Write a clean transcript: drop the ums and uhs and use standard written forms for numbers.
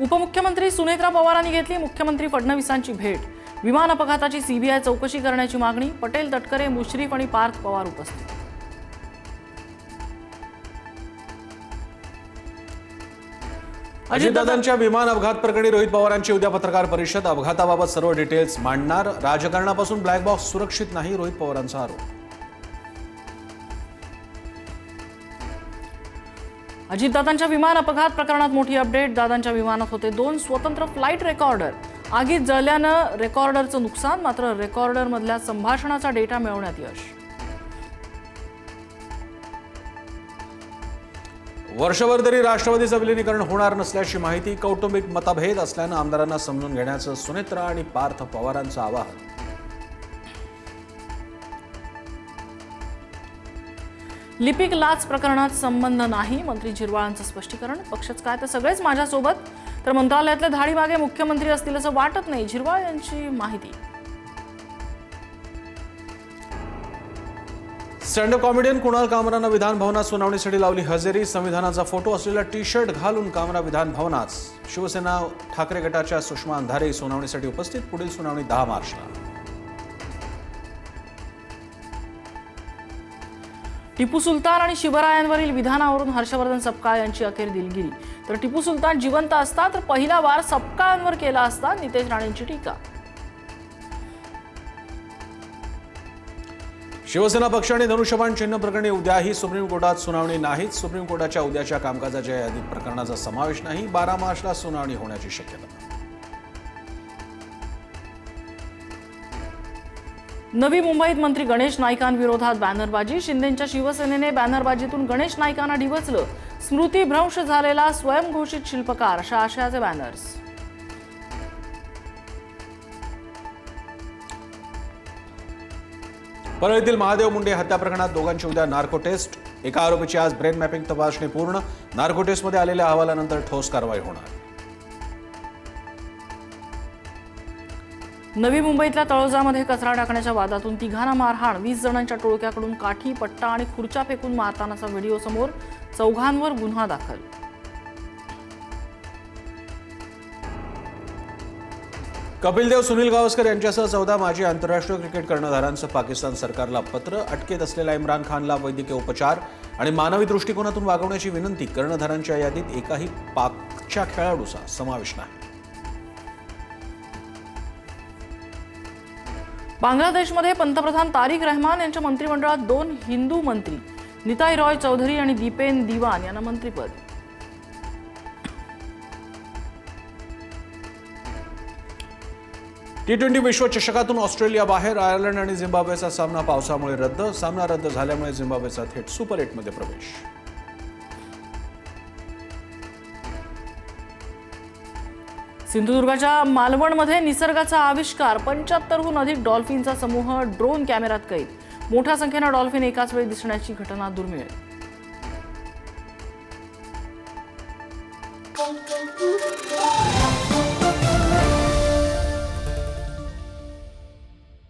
उपमुख्यमंत्री सुनेत्रा पवारांनी घेतली मुख्यमंत्री फडणवीसांची भेट। विमान अपघाताची सीबीआय चौकशी करण्याची मागणी। पटेल, तटकरे, मुश्रीफ आणि पार्थ पवार उपस्थित। अजितदादांच्या विमान अपघात प्रकरणी रोहित पवारांची उद्या पत्रकार परिषद। अपघाताबाबत सर्व डिटेल्स मांडणार। राजकारणापासून ब्लॅक बॉक्स सुरक्षित नाही, रोहित पवारांचा आरोप। अजितदादांच्या विमान अपघात प्रकरणात मोठी अपडेट। दादांच्या विमानात होते 2 स्वतंत्र फ्लाईट रेकॉर्डर। आगीत जळल्यानं रेकॉर्डरचं नुकसान, मात्र रेकॉर्डरमधल्या संभाषणाचा डेटा मिळवण्यात यश। वर्षभर तरी राष्ट्रवादीचं विलीनीकरण होणार नसल्याची माहिती। कौटुंबिक मतभेद असल्यानं आमदारांना समजून घेण्याचं सुनेत्रा आणि पार्थ पवारांचं आवाहन। लिपिक लाच प्रकरणात संबंध नाही, मंत्री झिरवाळांचं स्पष्टीकरण। पक्षच काय तर सगळेच माझ्यासोबत, तर मंत्रालयातल्या धाडीमागे मुख्यमंत्री असतील असं वाटत नाही, झिरवाळ यांची माहिती। स्टँडअप कॉमेडियन कुणाल कामरानं विधान भवनात सुनावणीसाठी लावली हजेरी। संविधानाचा फोटो असलेला टी शर्ट घालून कामरा विधान भवनात। शिवसेना ठाकरे गटाच्या सुषमा अंधारे सुनावणीसाठी उपस्थित। पुढील सुनावणी 10 मार्चला। टिपू सुलतान आणि शिवरायांवरील विधानावरून हर्षवर्धन सपकाळ यांची अखेर दिलगिरी। तर टिपू सुलतान जिवंत असता तर पहिला वार सपकाळांवर केला असता, नितेश राणेंची टीका। शिवसेना पक्ष आणि धनुष्यबाण चिन्ह प्रकरणी उद्याही सुप्रीम कोर्टात सुनावणी नाहीच। सुप्रीम कोर्टाच्या उद्याच्या कामकाजाच्या यादीत प्रकरणाचा समावेश नाही। 12 मार्चला सुनावणी होण्याची शक्यता। नवी मुंबईत मंत्री गणेश नाईकांविरोधात बॅनरबाजी। शिंदेंच्या शिवसेनेने बॅनरबाजीतून गणेश नाईकांना डिवचलं। स्मृतीभ्रंश झालेला स्वयंघोषित शिल्पकार, अशा आशयाचे बॅनर्स। परळीतील महादेव मुंडे हत्या प्रकरणात दोघांची उद्या नार्को टेस्ट। एका आरोपीची आज ब्रेन मॅपिंग तपासणी पूर्ण। नार्को टेस्टमध्ये आलेल्या अहवालानंतर ठोस कारवाई होणार। नवी मुंबईतल्या तळोजामध्ये कचरा टाकण्याच्या वादातून तिघांना मारहाण। 20 जणांच्या टोळक्याकडून काठी, पट्टा आणि खुर्च्या फेकून मारतानाचा व्हिडिओ समोर। चौघांवर गुन्हा दाखल। कपिल देव, सुनील गावस्कर यांच्यासह 14 माजी आंतरराष्ट्रीय क्रिकेट कर्णधारांचं पाकिस्तान सरकारला पत्र। अटकेत असलेल्या इम्रान खानला वैद्यकीय उपचार आणि मानवी दृष्टिकोनातून वागवण्याची विनंती। कर्णधारांच्या यादीत एकाही पाकच्या खेळाडूचा समावेश नाही। बांगलादेशमध्ये पंतप्रधान तारिक रहमान यांच्या मंत्रिमंडळात 2 हिंदू मंत्री, निताई रॉय चौधरी आणि दीपेन दिवान यांना मंत्रिपद। T20 विश्वचषकातून ऑस्ट्रेलिया बाहेर। आयर्लंड आणि झिम्बाब्वेचा सामना पावसामुळे रद्द। सामना रद्द झाल्यामुळे झिम्बाब्वेचा थेट सुपर 8 मध्ये प्रवेश। सिंधुदुर्गाच्या मालवणमध्ये निसर्गाचा आविष्कार। 75हून अधिक डॉल्फिनचा समूह ड्रोन कॅमेऱ्यात कैद। मोठ्या संख्येनं डॉल्फिन एकाच वेळी दिसण्याची घटना दुर्मिळ।